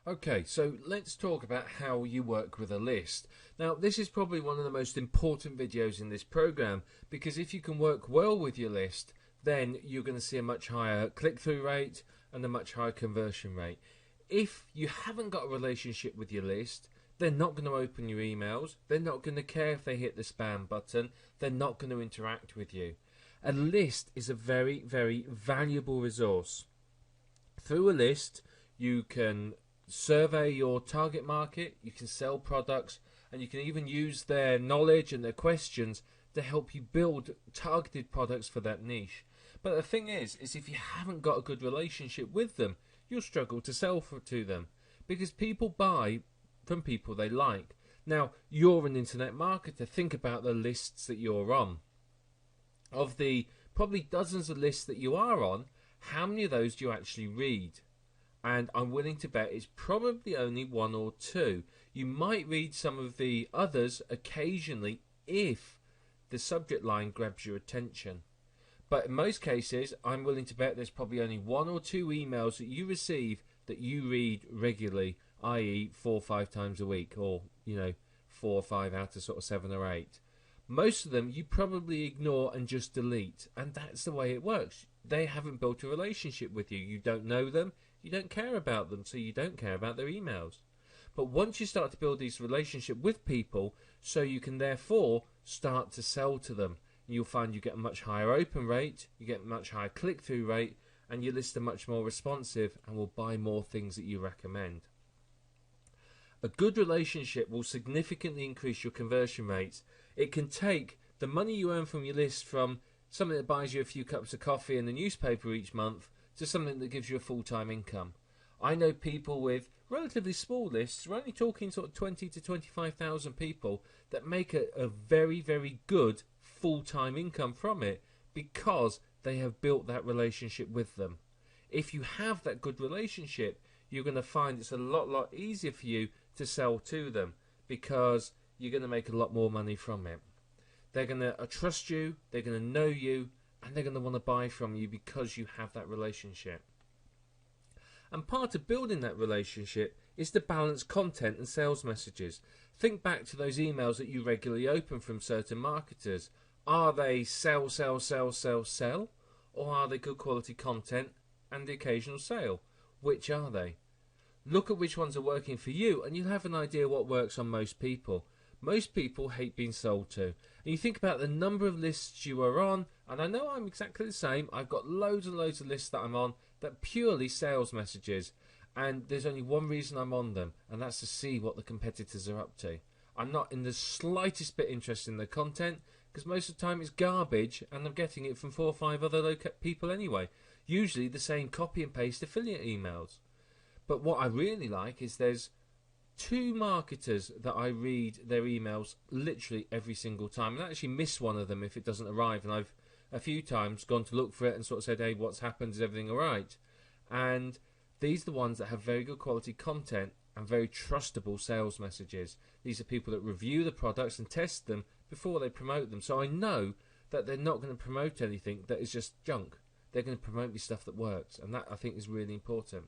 Okay, so let's talk about how you work with a list. Now, this is probably one of the most important videos in this program because if you can work well with your list, then you're going to see a much higher click-through rate and a much higher conversion rate. If you haven't got a relationship with your list, they're not going to open your emails, they're not going to care if they hit the spam button, they're not going to interact with you. A list is a very, very valuable resource. Through a list, you can survey your target market, you can sell products, and you can even use their knowledge and their questions to help you build targeted products for that niche. But the thing is if you haven't got a good relationship with them, you'll struggle to sell to them because people buy from people they like. Now, you're an internet marketer. Think about the lists that you're on. Of the probably dozens of lists that you are on, how many of those do you actually read? And I'm willing to bet it's probably only one or two. You might read some of the others occasionally if the subject line grabs your attention. But in most cases, I'm willing to bet there's probably only one or two emails that you receive that you read regularly, i.e. 4 or 5 times a week, or 4 or 5 out of sort of 7 or 8. Most of them you probably ignore and just delete, and that's the way it works. They haven't built a relationship with you. You don't know them, you don't care about them, so you don't care about their emails. But once you start to build these relationships with people, so you can therefore start to sell to them, you'll find you get a much higher open rate, you get a much higher click-through rate, and your lists are much more responsive and will buy more things that you recommend. A good relationship will significantly increase your conversion rates. It can take the money you earn from your list from something that buys you a few cups of coffee and a newspaper each month to something that gives you a full-time income. I know people with relatively small lists, we're only talking sort of 20 to 25,000 people, that make a very, very good full-time income from it because they have built that relationship with them. If you have that good relationship, you're going to find it's a lot easier for you to sell to them because you're going to make a lot more money from it. They're going to trust you, they're going to know you, and they're going to want to buy from you because you have that relationship. And part of building that relationship is to balance content and sales messages. Think back to those emails that you regularly open from certain marketers. Are they sell, or are they good quality content and the occasional sale? Which are they? Look at which ones are working for you and you'll have an idea what works on most people. Most people hate being sold to. And you think about the number of lists you are on, and I know I'm exactly the same. I've got loads and loads of lists that I'm on that purely sales messages, and there's only one reason I'm on them, and that's to see what the competitors are up to. I'm not in the slightest bit interested in the content because most of the time it's garbage and I'm getting it from 4 or 5 other people anyway. Usually the same copy and paste affiliate emails. But what I really like is there's 2 marketers that I read their emails literally every single time, and I actually miss one of them if it doesn't arrive, and I've a few times gone to look for it and sort of said, hey, what's happened, is everything alright? And these are the ones that have very good quality content and very trustable sales messages. These are people that review the products and test them before they promote them, so I know that they're not going to promote anything that is just junk. They're going to promote me stuff that works, and that I think is really important.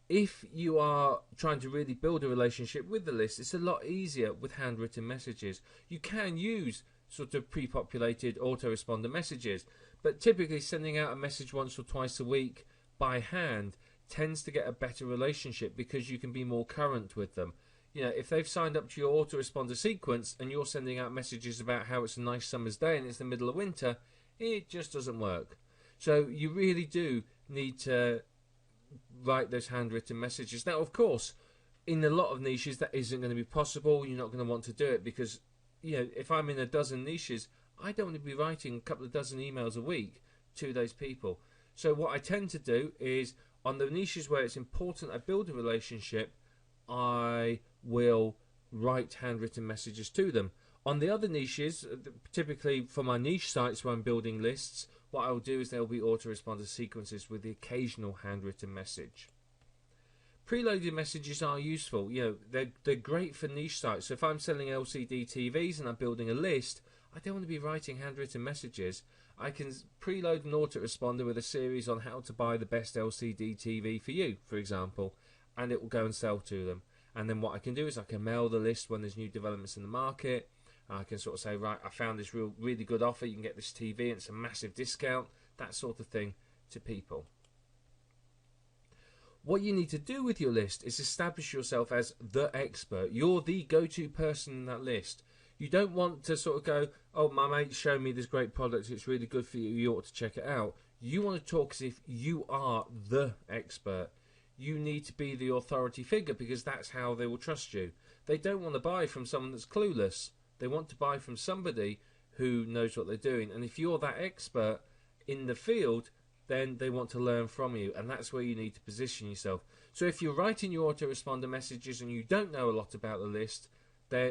If you are trying to really build a relationship with the list, it's a lot easier with handwritten messages. You can use sort of pre-populated autoresponder messages, but typically sending out a message once or twice a week by hand tends to get a better relationship because you can be more current with them. If they've signed up to your autoresponder sequence and you're sending out messages about how it's a nice summer's day and it's the middle of winter, it just doesn't work. So you really do need to write those handwritten messages. Now, of course, in a lot of niches that isn't going to be possible. You're not going to want to do it because, if I'm in a dozen niches, I don't want to be writing a couple of dozen emails a week to those people. So what I tend to do is, on the niches where it's important I build a relationship, I will write handwritten messages to them. On the other niches, typically for my niche sites where I'm building lists, what I will do is there will be autoresponder sequences with the occasional handwritten message. Preloaded messages are useful. They're great for niche sites. So if I'm selling LCD TVs and I'm building a list, I don't want to be writing handwritten messages. I can preload an autoresponder with a series on how to buy the best LCD TV for you, for example, and it will go and sell to them. And then what I can do is I can mail the list when there's new developments in the market. I can sort of say, right, I found this really good offer, you can get this TV and it's a massive discount, that sort of thing to people. What you need to do with your list is establish yourself as the expert. You're the go-to person in that list. You don't want to sort of go, oh, my mate showed me this great product, it's really good for you, you ought to check it out. You want to talk as if you are the expert. You need to be the authority figure because that's how they will trust you. They don't want to buy from someone that's clueless. They want to buy from somebody who knows what they're doing. And if you're that expert in the field, then they want to learn from you. And that's where you need to position yourself. So if you're writing your autoresponder messages and you don't know a lot about the list,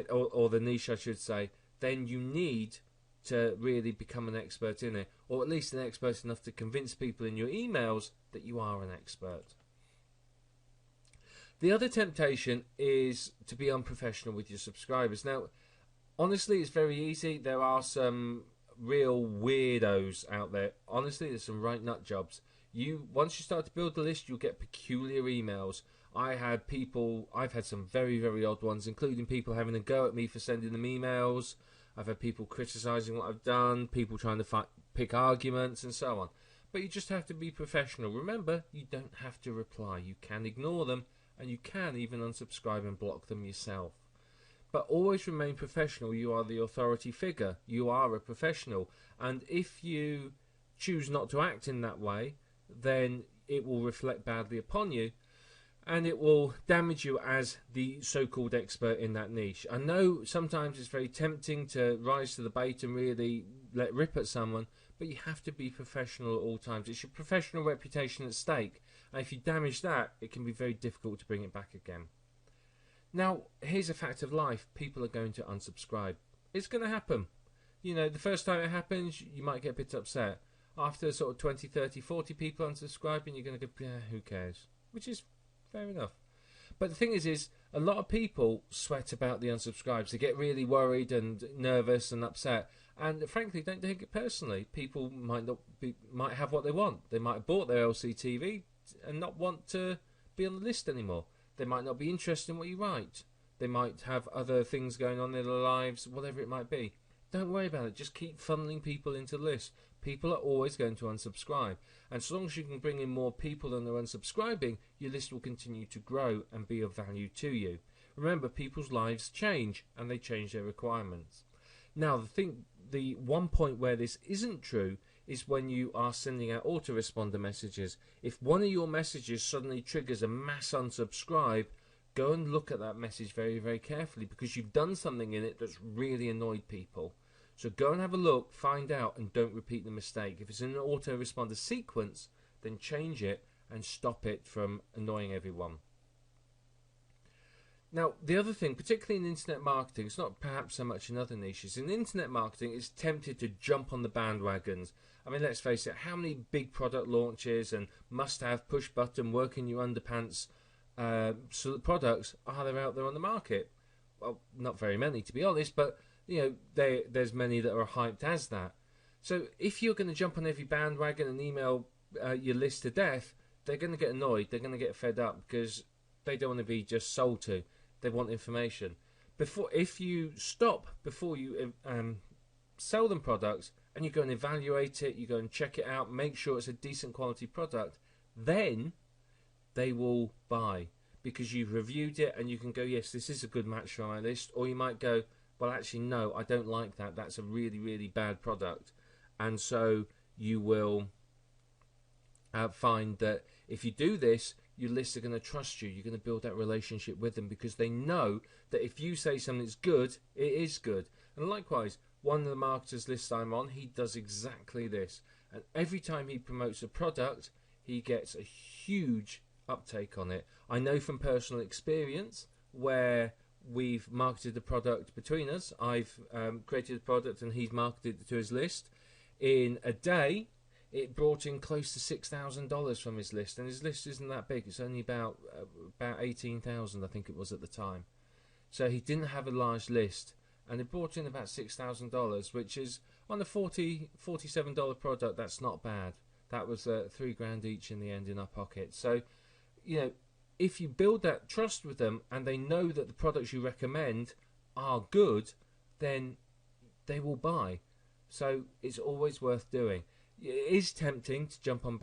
or the niche, I should say, then you need to really become an expert in it. Or at least an expert enough to convince people in your emails that you are an expert. The other temptation is to be unprofessional with your subscribers. Now, honestly, it's very easy. There are some real weirdos out there. Honestly, there's some right nut jobs. Once you start to build the list, you'll get peculiar emails. I've had some very, very odd ones, including people having a go at me for sending them emails. I've had people criticising what I've done, people trying to pick arguments and so on. But you just have to be professional. Remember, you don't have to reply. You can ignore them, and you can even unsubscribe and block them yourself. But always remain professional. You are the authority figure. You are a professional. And if you choose not to act in that way, then it will reflect badly upon you. And it will damage you as the so-called expert in that niche. I know sometimes it's very tempting to rise to the bait and really let rip at someone, but you have to be professional at all times. It's your professional reputation at stake. And if you damage that, it can be very difficult to bring it back again. Now, here's a fact of life. People are going to unsubscribe. It's going to happen. You know, the first time it happens, you might get a bit upset. After sort of 20, 30, 40 people unsubscribing, you're going to go, yeah, who cares? Which is fair enough. But the thing is a lot of people sweat about the unsubscribes. They get really worried and nervous and upset. And frankly, don't take it personally. People might have what they want. They might have bought their LCTV and not want to be on the list anymore. They might not be interested in what you write. They might have other things going on in their lives, whatever it might be. Don't worry about it. Just keep funneling people into the list. People are always going to unsubscribe. And so long as you can bring in more people than are unsubscribing, your list will continue to grow and be of value to you. Remember, people's lives change and they change their requirements. Now, the one point where this isn't true is when you are sending out autoresponder messages. If one of your messages suddenly triggers a mass unsubscribe, go and look at that message very, very carefully because you've done something in it that's really annoyed people. So go and have a look, find out, and don't repeat the mistake. If it's in an autoresponder sequence, then change it and stop it from annoying everyone. Now, the other thing, particularly in internet marketing, it's not perhaps so much in other niches. In internet marketing, it's tempted to jump on the bandwagons. I mean, let's face it, how many big product launches and must-have, push-button, work-in-your-underpants products are there out there on the market? Well, not very many, to be honest, but you know, there's many that are hyped as that. So if you're going to jump on every bandwagon and email your list to death, they're going to get annoyed. They're going to get fed up because they don't want to be just sold to. They want information. If you stop before you sell them products and you go and evaluate it, you go and check it out, make sure it's a decent quality product, then they will buy because you've reviewed it and you can go, yes, this is a good match for my list. Or you might go, well, actually, no, I don't like that. That's a really, really bad product. And so you will find that if you do this, your lists are going to trust you. You're going to build that relationship with them because they know that if you say something's good, it is good. And likewise, one of the marketers' lists I'm on, he does exactly this. And every time he promotes a product, he gets a huge uptake on it. I know from personal experience where we've marketed the product between us. I've created a product and he's marketed it to his list. In a day, it brought in close to $6,000 from his list, and his list isn't that big. It's only about 18,000, I think it was at the time. So he didn't have a large list, and they brought in about $6,000, which is on a $47 product. That's not bad. That was $3,000 each in the end in our pocket. So, if you build that trust with them and they know that the products you recommend are good, then they will buy. So it's always worth doing. It is tempting to jump on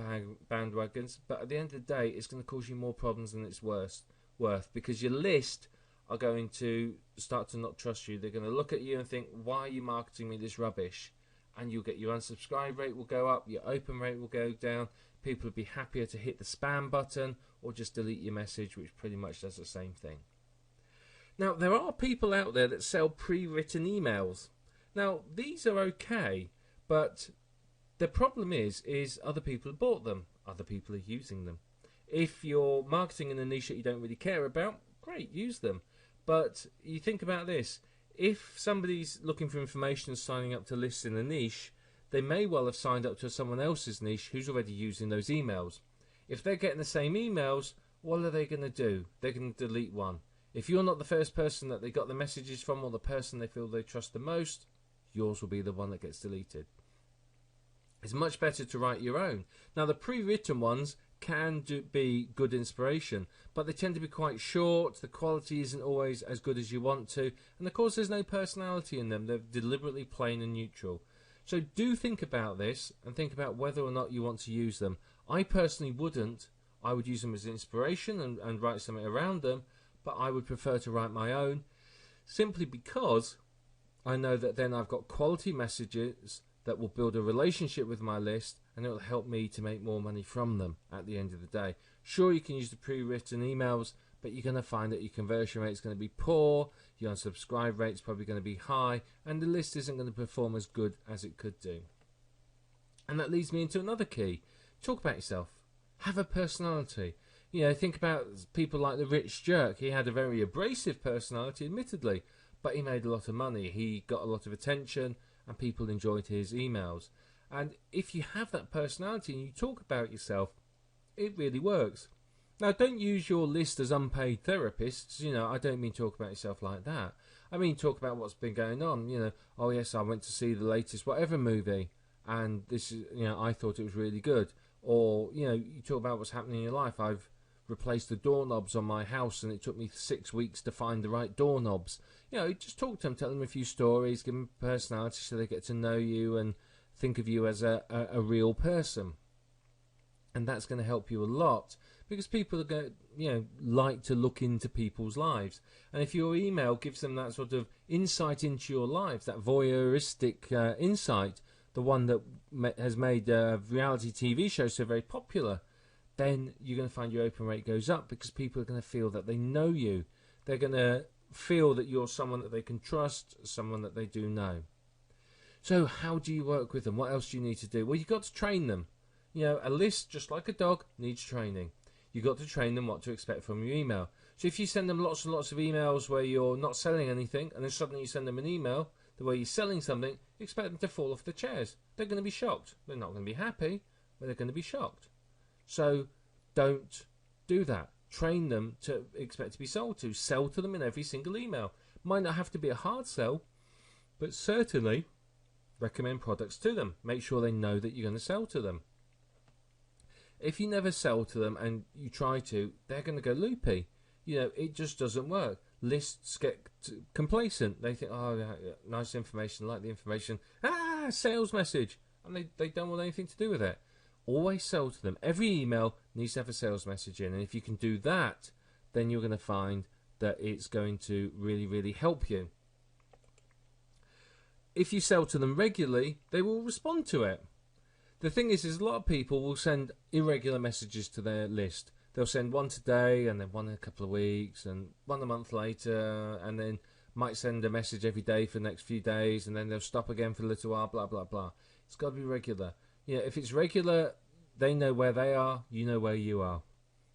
bandwagons, but at the end of the day, it's going to cause you more problems than it's worth, because your list are going to start to not trust you. They're going to look at you and think, why are you marketing me this rubbish? And you'll get your unsubscribe rate will go up, your open rate will go down. People will be happier to hit the spam button or just delete your message, which pretty much does the same thing. Now, there are people out there that sell pre-written emails. Now, these are okay, but the problem is other people have bought them. Other people are using them. If you're marketing in a niche that you don't really care about, great, use them. But you think about this. If somebody's looking for information and signing up to lists in a niche, they may well have signed up to someone else's niche who's already using those emails. If they're getting the same emails, what are they going to do? They're going to delete one. If you're not the first person that they got the messages from or the person they feel they trust the most, yours will be the one that gets deleted. It's much better to write your own. Now, the pre-written ones can be good inspiration, but they tend to be quite short. The quality isn't always as good as you want to, and of course there's no personality in them. They're deliberately plain and neutral. So do think about this and think about whether or not you want to use them. I personally wouldn't. I would use them as inspiration and write something around them, but I would prefer to write my own, simply because I know that then I've got quality messages that will build a relationship with my list, and it will help me to make more money from them at the end of the day. Sure, you can use the pre-written emails, but you're going to find that your conversion rate is going to be poor, your unsubscribe rate is probably going to be high, and the list isn't going to perform as good as it could do. And that leads me into another key. Talk about yourself. Have a personality. Think about people like the rich jerk. He had a very abrasive personality, admittedly, but he made a lot of money. He got a lot of attention, and people enjoyed his emails. And if you have that personality and you talk about yourself, it really works. Now, don't use your list as unpaid therapists. I don't mean talk about yourself like that. I mean talk about what's been going on. Oh yes, I went to see the latest whatever movie, and this is, I thought it was really good. Or, you talk about what's happening in your life. I've replaced the doorknobs on my house, and it took me 6 weeks to find the right doorknobs. Just talk to them, tell them a few stories, give them personality so they get to know you and think of you as a real person. And that's going to help you a lot, because people are going to, like to look into people's lives. And if your email gives them that sort of insight into your lives, that voyeuristic insight, the one that has made reality TV shows so very popular, then you're going to find your open rate goes up, because people are going to feel that they know you. They're going to feel that you're someone that they can trust, someone that they do know. So how do you work with them? What else do you need to do? Well, you've got to train them. A list, just like a dog, needs training. You've got to train them what to expect from your email. So if you send them lots and lots of emails where you're not selling anything, and then suddenly you send them an email the way you're selling something, you expect them to fall off the chairs. They're going to be shocked. They're not going to be happy, but they're going to be shocked. So don't do that. Train them to expect to be sold to. Sell to them in every single email. Might not have to be a hard sell, but certainly recommend products to them. Make sure they know that you're going to sell to them. If you never sell to them and you try to, they're going to go loopy. It just doesn't work. Lists get complacent. They think, oh, yeah, nice information, like the information. Sales message. And they don't want anything to do with it. Always sell to them. Every email needs to have a sales message in. And if you can do that, then you're going to find that it's going to really, really help you. If you sell to them regularly, they will respond to it. The thing is a lot of people will send irregular messages to their list. They'll send one today, and then one in a couple of weeks, and one a month later, and then might send a message every day for the next few days, and then they'll stop again for a little while, blah, blah, blah. It's got to be regular. If it's regular, they know where they are, you know where you are.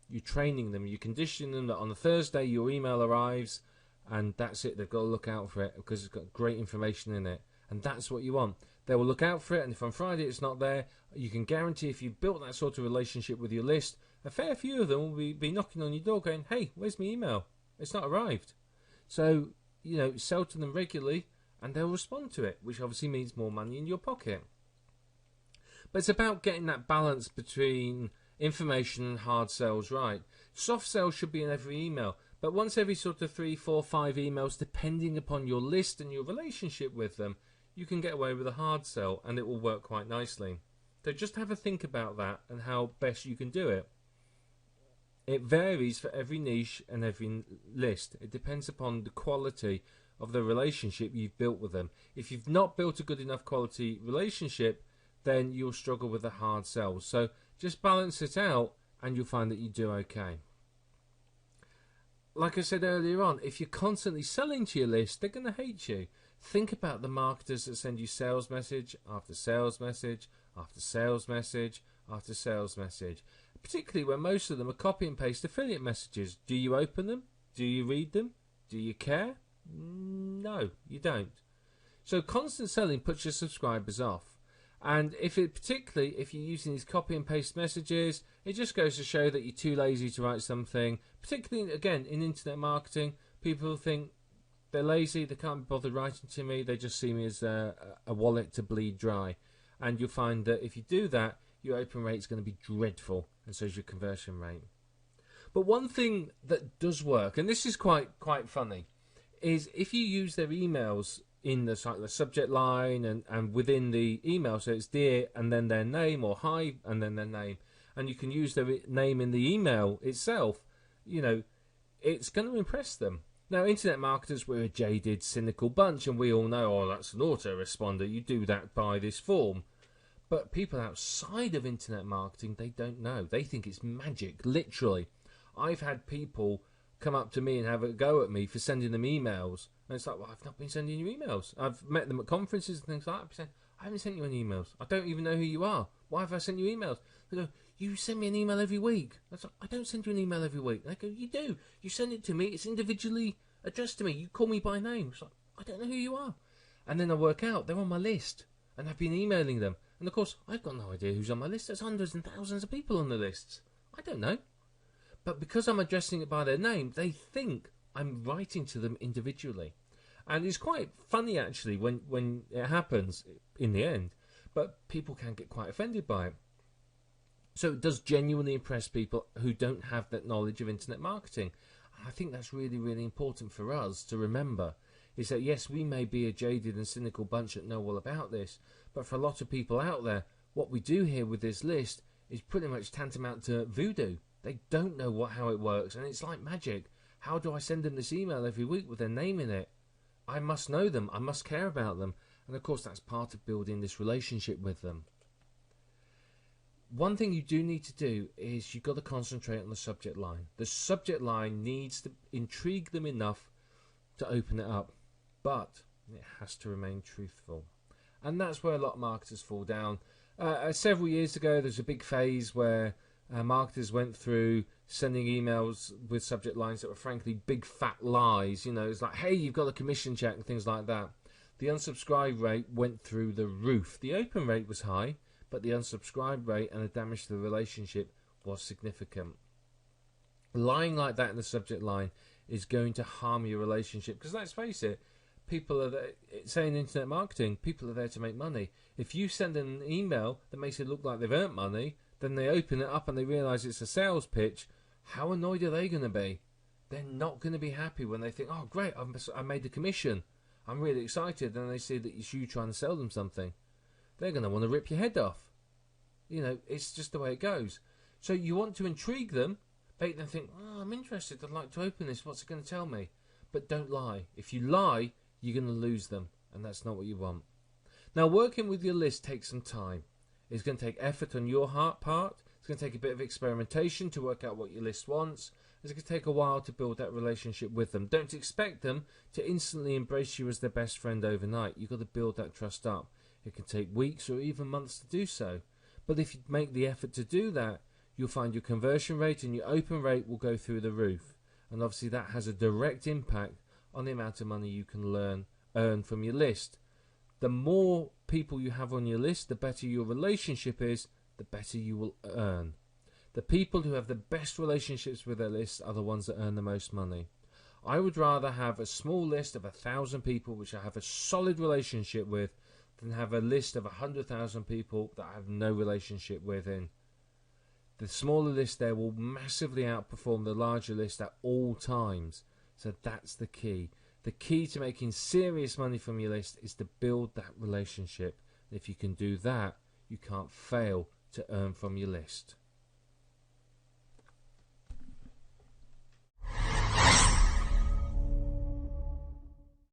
You're training them, you condition them that on a Thursday your email arrives, and that's it. They've got to look out for it because it's got great information in it, and that's what you want. They will look out for it, and if on Friday it's not there, you can guarantee if you've built that sort of relationship with your list, a fair few of them will be knocking on your door going, hey, where's my email? It's not arrived. So, sell to them regularly, and they'll respond to it, which obviously means more money in your pocket. But it's about getting that balance between information and hard sales right. Soft sales should be in every email, but once every sort of 3, 4, 5 emails, depending upon your list and your relationship with them, you can get away with a hard sell, and it will work quite nicely. So just have a think about that and how best you can do it. It varies for every niche and every list. It depends upon the quality of the relationship you've built with them. If you've not built a good enough quality relationship, then you'll struggle with the hard sells. So just balance it out and you'll find that you do okay. Like I said earlier on, if you're constantly selling to your list, they're going to hate you. Think about the marketers that send you sales message after sales message after sales message after sales message, particularly when most of them are copy and paste affiliate messages. Do you open them? Do you read them? Do you care? No, you don't. So constant selling puts your subscribers off. And particularly if you're using these copy and paste messages, it just goes to show that you're too lazy to write something. Particularly, again, in internet marketing, people think they're lazy, they can't be bothered writing to me, they just see me as a wallet to bleed dry. And you'll find that if you do that, your open rate is going to be dreadful, and so is your conversion rate. But one thing that does work, and this is quite funny, is if you use their emails in the subject line and within the email, so it's dear and then their name, or hi and then their name, and you can use their name in the email itself, it's going to impress them. Now, internet marketers, we're a jaded, cynical bunch, and we all know, oh, that's an autoresponder, you do that by this form. But people outside of internet marketing, they don't know. They think it's magic, literally. I've had people come up to me and have a go at me for sending them emails. And it's like, well, I've not been sending you emails. I've met them at conferences and things like that. I'm saying, I haven't sent you any emails. I don't even know who you are. Why have I sent you emails? They go, you send me an email every week. I like, I don't send you an email every week. They go, you do. You send it to me. It's individually addressed to me. You call me by name. It's like, I don't know who you are. And then I work out, they're on my list. And I've been emailing them. And of course, I've got no idea who's on my list. There's hundreds and thousands of people on the lists. I don't know. But because I'm addressing it by their name, they think I'm writing to them individually. And it's quite funny, actually, when it happens in the end. But people can get quite offended by it. So it does genuinely impress people who don't have that knowledge of internet marketing. And I think that's really, really important for us to remember. Is that, yes, we may be a jaded and cynical bunch that know all about this. But for a lot of people out there, what we do here with this list is pretty much tantamount to voodoo. They don't know how it works. And it's like magic. How do I send them this email every week with their name in it? I must know them. I must care about them. And of course, that's part of building this relationship with them. One thing you do need to do is you've got to concentrate on the subject line. The subject line needs to intrigue them enough to open it up. But it has to remain truthful. And that's where a lot of marketers fall down. Several years ago, there was a big phase where marketers went through sending emails with subject lines that were frankly big fat lies. It's like, hey, you've got a commission check and things like that. The unsubscribe rate went through the roof. The open rate was high, but the unsubscribe rate and the damage to the relationship was significant. Lying like that in the subject line is going to harm your relationship, because let's face it, people are there, saying internet marketing, people are there to make money. If you send an email that makes it look like they've earned money, then they open it up and they realise it's a sales pitch, how annoyed are they going to be? They're not going to be happy when they think, oh great, I made the commission, I'm really excited, and they see that it's you trying to sell them something. They're going to want to rip your head off. It's just the way it goes. So you want to intrigue them, make them think, oh, I'm interested, I'd like to open this, what's it going to tell me? But don't lie. If you lie, you're going to lose them, and that's not what you want. Now, working with your list takes some time. It's going to take effort on your part. It's going to take a bit of experimentation to work out what your list wants. It's going to take a while to build that relationship with them. Don't expect them to instantly embrace you as their best friend overnight. You've got to build that trust up. It can take weeks or even months to do so. But if you make the effort to do that, you'll find your conversion rate and your open rate will go through the roof. And obviously that has a direct impact on the amount of money you can earn from your list. The more people you have on your list, the better your relationship is, the better you will earn. The people who have the best relationships with their list are the ones that earn the most money. I would rather have a small list of 1,000 people which I have a solid relationship with than have a list of 100,000 people that I have no relationship with in. The smaller list there will massively outperform the larger list at all times. So that's the key. The key to making serious money from your list is to build that relationship. And if you can do that, you can't fail to earn from your list.